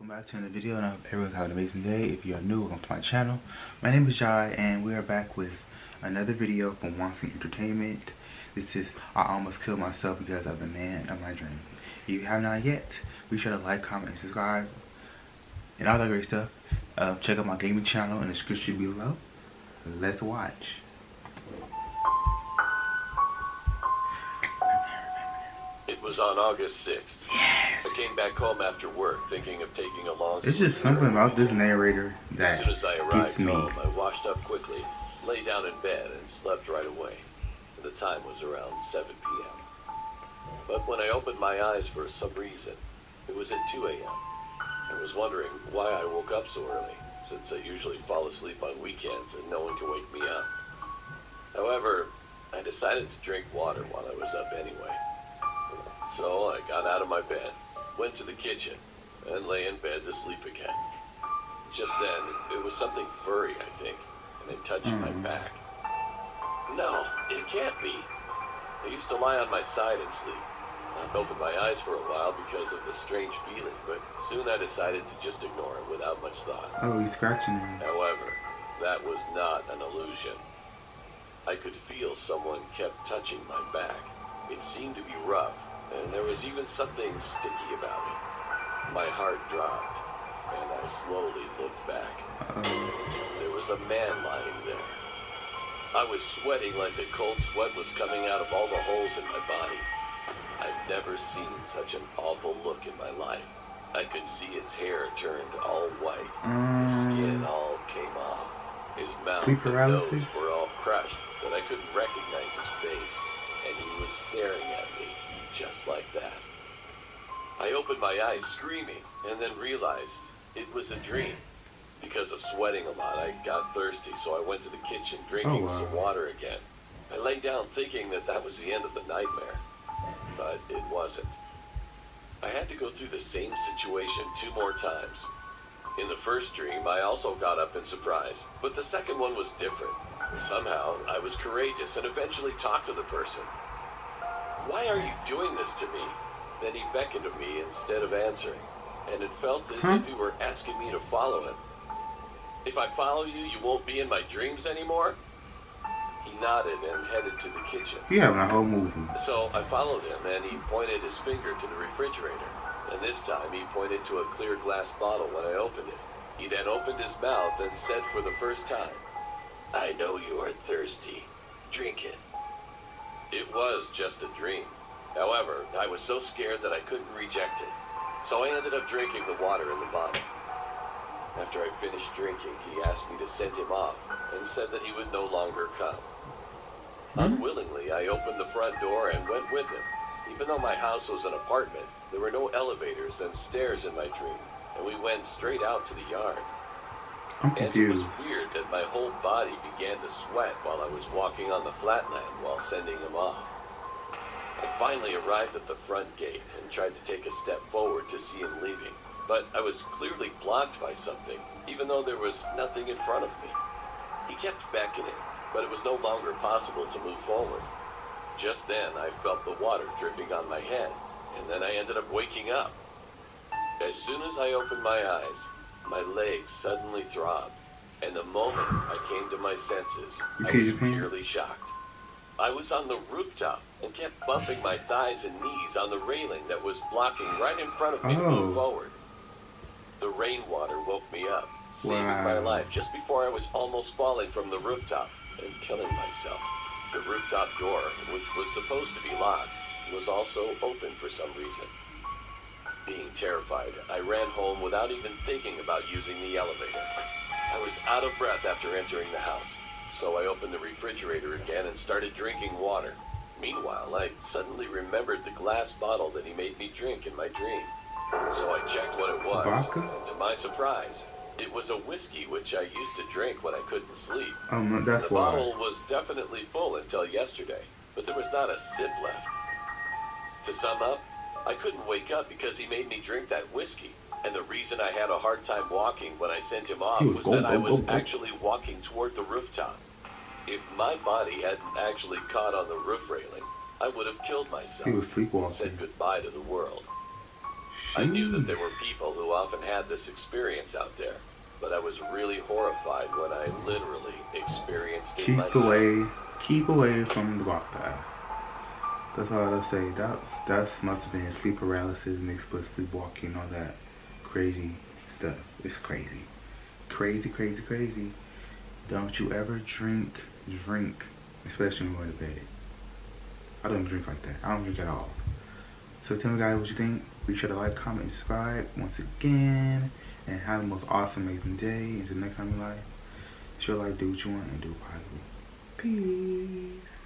Welcome back to another video, and I hope everyone's having an amazing day. If you are new, welcome to my channel. My name is Jai, and we are back with another video from Wansee Entertainment. This is I almost killed myself because of the man of my dream. If you have not yet, be sure to like, comment, and subscribe, and all that great stuff. Check out my gaming channel in the description below. Let's watch. It was on August 6th. Yes. I came back home after work thinking of taking a long It's just something about this narrator that As soon as I arrived gets me. home, I washed up quickly, lay down in bed, and slept right away. The time was around 7 p.m. But when I opened my eyes for some reason, it was at 2 a.m. I was wondering why I woke up so early, since I usually fall asleep on weekends and no one can wake me up. However, I decided to drink water while I was up anyway. So I got out of my bed, went to the kitchen, and lay in bed to sleep again. Just then, it was something furry, I think, and it touched my back. No, it can't be. I used to lie on my side and sleep. I opened my eyes for a while because of the strange feeling, but soon I decided to just ignore it without much thought. Oh, he's scratching him. However, that was not an illusion. I could feel someone kept touching my back. It seemed to be rough, and there was even something sticky about it. My heart dropped, and I slowly looked back. There was a man lying there. I was sweating like the cold sweat was coming out of all the holes in my body. I've never seen such an awful look in my life. I could see his hair turned all white. His skin all came off. His mouth and nose were all crushed, but I couldn't recognize his face, and he was staring at me, just like that. I opened my eyes screaming, and then realized it was a dream. Because of sweating a lot, I got thirsty, so I went to the kitchen drinking some water again. I lay down thinking that that was the end of the nightmare, but it wasn't. I had to go through the same situation 2 more times. In the first dream, I also got up in surprise, but the second one was different. Somehow, I was courageous and eventually talked to the person. "Why are you doing this to me?" Then he beckoned to me instead of answering, and it felt as if he were asking me to follow him. "If I follow you, you won't be in my dreams anymore?" He nodded and headed to the kitchen. You having a whole movie. So I followed him, and he pointed his finger to the refrigerator. And this time he pointed to a clear glass bottle when I opened it. He then opened his mouth and said for the first time, "I know you are thirsty. Drink it." It was just a dream. However, I was so scared that I couldn't reject it. So I ended up drinking the water in the bottle. After I finished drinking, he asked me to send him off and said that he would no longer come. Unwillingly, I opened the front door and went with him. Even though my house was an apartment, there were no elevators and stairs in my dream, and we went straight out to the yard. I'm confused. And it was weird that my whole body began to sweat while I was walking on the flatland while sending him off. I finally arrived at the front gate and tried to take a step forward to see him leaving, but I was clearly blocked by something, even though there was nothing in front of me. He kept beckoning, but it was no longer possible to move forward. Just then, I felt the water dripping on my head, and then I ended up waking up. As soon as I opened my eyes, my legs suddenly throbbed, and the moment I came to my senses, I was purely shocked. I was on the rooftop and kept bumping my thighs and knees on the railing that was blocking right in front of me to move forward. The rainwater woke me up, saving my life just before I was almost falling from the rooftop and killing myself. The rooftop door, which was supposed to be locked, was also open for some reason. Being terrified, I ran home without even thinking about using the elevator. I was out of breath after entering the house, so I opened the refrigerator again and started drinking water. Meanwhile, I suddenly remembered the glass bottle that he made me drink in my dream. So I checked what it was, and to my surprise, it was a whiskey which I used to drink when I couldn't sleep. That's the bottle was definitely full until yesterday, but there was not a sip left. To sum up, I couldn't wake up because he made me drink that whiskey, and the reason I had a hard time walking when I sent him off was that I was actually walking toward the rooftop. If my body hadn't actually caught on the roof railing, I would have killed myself He was sleepwalking. and said goodbye to the world. I knew that there were people who often had had this experience out there, but I was really horrified when I literally experienced it myself. Keep away from the walk path. That's all I'll say. That must have been sleep paralysis mixed with sleepwalking, all that crazy stuff. It's crazy. Crazy. Don't you ever drink, especially when you're going to bed. I don't drink like that. I don't drink at all. So tell me guys what you think. Be sure to like, comment, and subscribe once again. And have the most awesome, amazing day. Until next time in life, sure like do what you want and do it positively. Peace.